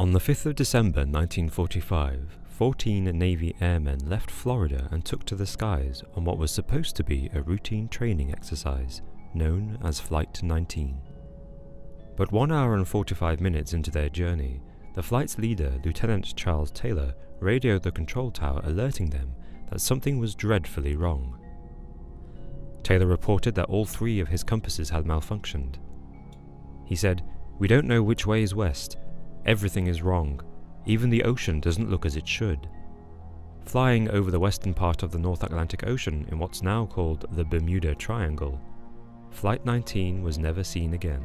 On the 5th of December 1945, 14 Navy airmen left Florida and took to the skies on what was supposed to be a routine training exercise known as Flight 19. But 1 hour and 45 minutes into their journey, the flight's leader, Lieutenant Charles Taylor, radioed the control tower alerting them that something was dreadfully wrong. Taylor reported that all 3 of his compasses had malfunctioned. He said, "We don't know which way is west. Everything is wrong. Even the ocean doesn't look as it should." Flying over the western part of the North Atlantic Ocean in what's now called the Bermuda Triangle, Flight 19 was never seen again.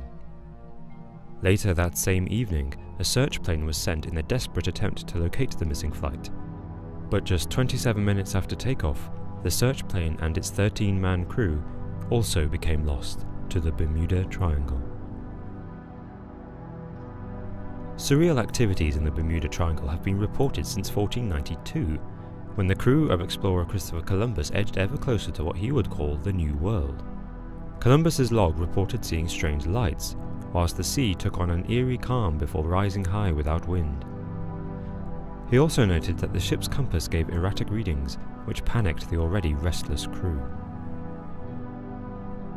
Later that same evening, a search plane was sent in a desperate attempt to locate the missing flight. But just 27 minutes after takeoff, the search plane and its 13-man crew also became lost to the Bermuda Triangle. Surreal activities in the Bermuda Triangle have been reported since 1492, when the crew of explorer Christopher Columbus edged ever closer to what he would call the New World. Columbus's log reported seeing strange lights, whilst the sea took on an eerie calm before rising high without wind. He also noted that the ship's compass gave erratic readings, which panicked the already restless crew.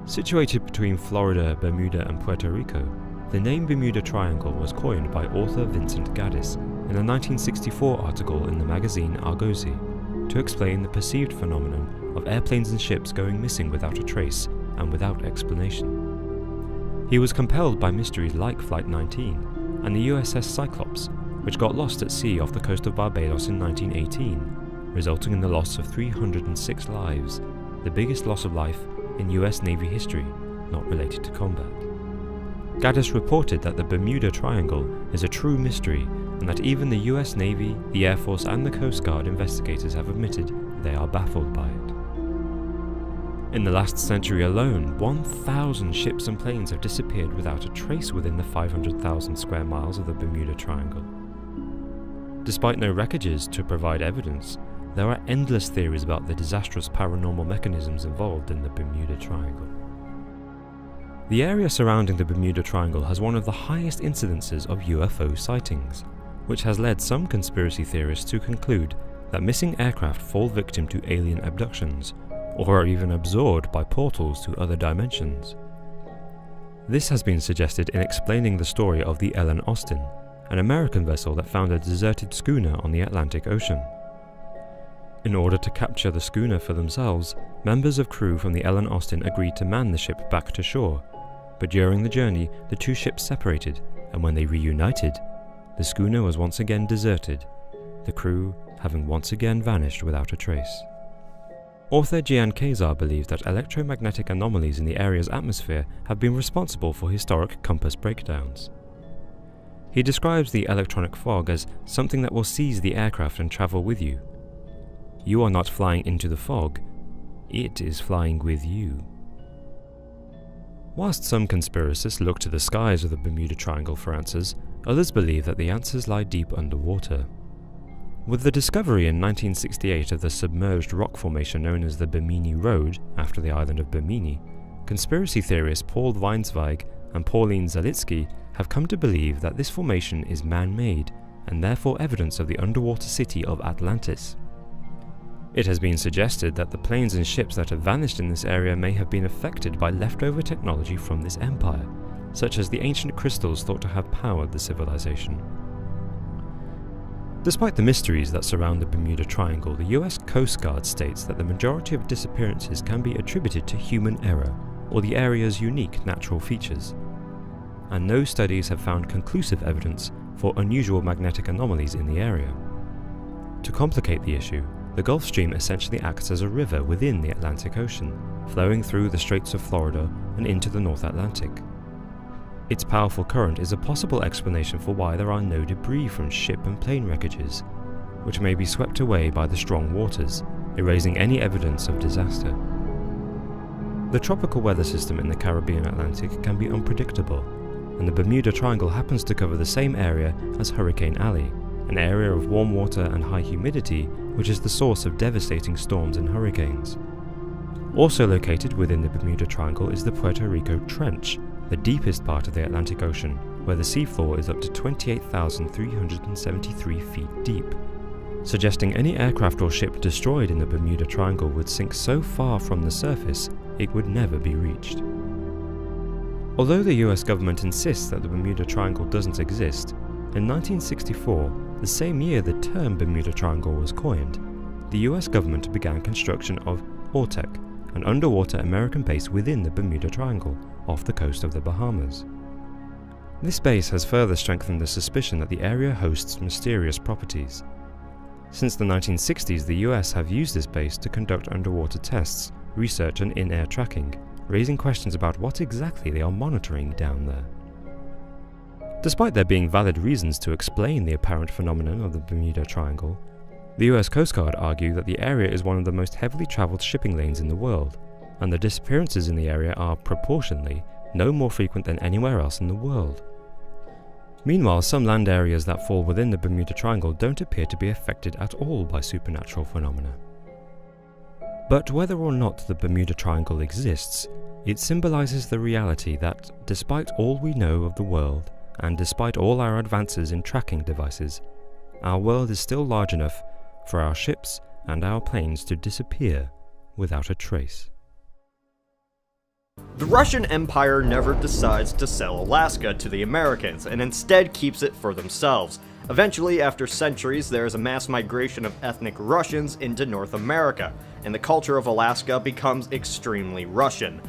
Situated between Florida, Bermuda and Puerto Rico, the name Bermuda Triangle was coined by author Vincent Gaddis in a 1964 article in the magazine Argosy to explain the perceived phenomenon of airplanes and ships going missing without a trace and without explanation. He was compelled by mysteries like Flight 19 and the USS Cyclops, which got lost at sea off the coast of Barbados in 1918, resulting in the loss of 306 lives, the biggest loss of life in US Navy history not related to combat. Gaddis reported that the Bermuda Triangle is a true mystery and that even the US Navy, the Air Force and the Coast Guard investigators have admitted they are baffled by it. In the last century alone, 1,000 ships and planes have disappeared without a trace within the 500,000 square miles of the Bermuda Triangle. Despite no wreckages to provide evidence, there are endless theories about the disastrous paranormal mechanisms involved in the Bermuda Triangle. The area surrounding the Bermuda Triangle has one of the highest incidences of UFO sightings, which has led some conspiracy theorists to conclude that missing aircraft fall victim to alien abductions, or are even absorbed by portals to other dimensions. This has been suggested in explaining the story of the Ellen Austin, an American vessel that found a deserted schooner on the Atlantic Ocean. In order to capture the schooner for themselves, members of crew from the Ellen Austin agreed to man the ship back to shore, but during the journey the 2 ships separated, and when they reunited, the schooner was once again deserted, the crew having once again vanished without a trace. Author Gian Kazar believes that electromagnetic anomalies in the area's atmosphere have been responsible for historic compass breakdowns. He describes the electronic fog as something that will seize the aircraft and travel with you. You are not flying into the fog, it is flying with you. Whilst some conspiracists look to the skies of the Bermuda Triangle for answers, others believe that the answers lie deep underwater. With the discovery in 1968 of the submerged rock formation known as the Bimini Road, after the island of Bimini, conspiracy theorists Paul Weinsweig and Pauline Zalitsky have come to believe that this formation is man-made and therefore evidence of the underwater city of Atlantis. It has been suggested that the planes and ships that have vanished in this area may have been affected by leftover technology from this empire, such as the ancient crystals thought to have powered the civilization. Despite the mysteries that surround the Bermuda Triangle, the US Coast Guard states that the majority of disappearances can be attributed to human error or the area's unique natural features, and no studies have found conclusive evidence for unusual magnetic anomalies in the area. To complicate the issue, the Gulf Stream essentially acts as a river within the Atlantic Ocean, flowing through the Straits of Florida and into the North Atlantic. Its powerful current is a possible explanation for why there are no debris from ship and plane wreckages, which may be swept away by the strong waters, erasing any evidence of disaster. The tropical weather system in the Caribbean Atlantic can be unpredictable, and the Bermuda Triangle happens to cover the same area as Hurricane Alley, an area of warm water and high humidity which is the source of devastating storms and hurricanes. Also located within the Bermuda Triangle is the Puerto Rico Trench, the deepest part of the Atlantic Ocean, where the seafloor is up to 28,373 feet deep, suggesting any aircraft or ship destroyed in the Bermuda Triangle would sink so far from the surface it would never be reached. Although the US government insists that the Bermuda Triangle doesn't exist, in 1964, the same year the term Bermuda Triangle was coined, the US government began construction of ORTEC, an underwater American base within the Bermuda Triangle, off the coast of the Bahamas. This base has further strengthened the suspicion that the area hosts mysterious properties. Since the 1960s, the US have used this base to conduct underwater tests, research and in-air tracking, raising questions about what exactly they are monitoring down there. Despite there being valid reasons to explain the apparent phenomenon of the Bermuda Triangle, the US Coast Guard argue that the area is one of the most heavily travelled shipping lanes in the world, and the disappearances in the area are, proportionally, no more frequent than anywhere else in the world. Meanwhile, some land areas that fall within the Bermuda Triangle don't appear to be affected at all by supernatural phenomena. But whether or not the Bermuda Triangle exists, it symbolises the reality that, despite all we know of the world, and despite all our advances in tracking devices, our world is still large enough for our ships and our planes to disappear without a trace. The Russian Empire never decides to sell Alaska to the Americans, and instead keeps it for themselves. Eventually, after centuries, there is a mass migration of ethnic Russians into North America, and the culture of Alaska becomes extremely Russian.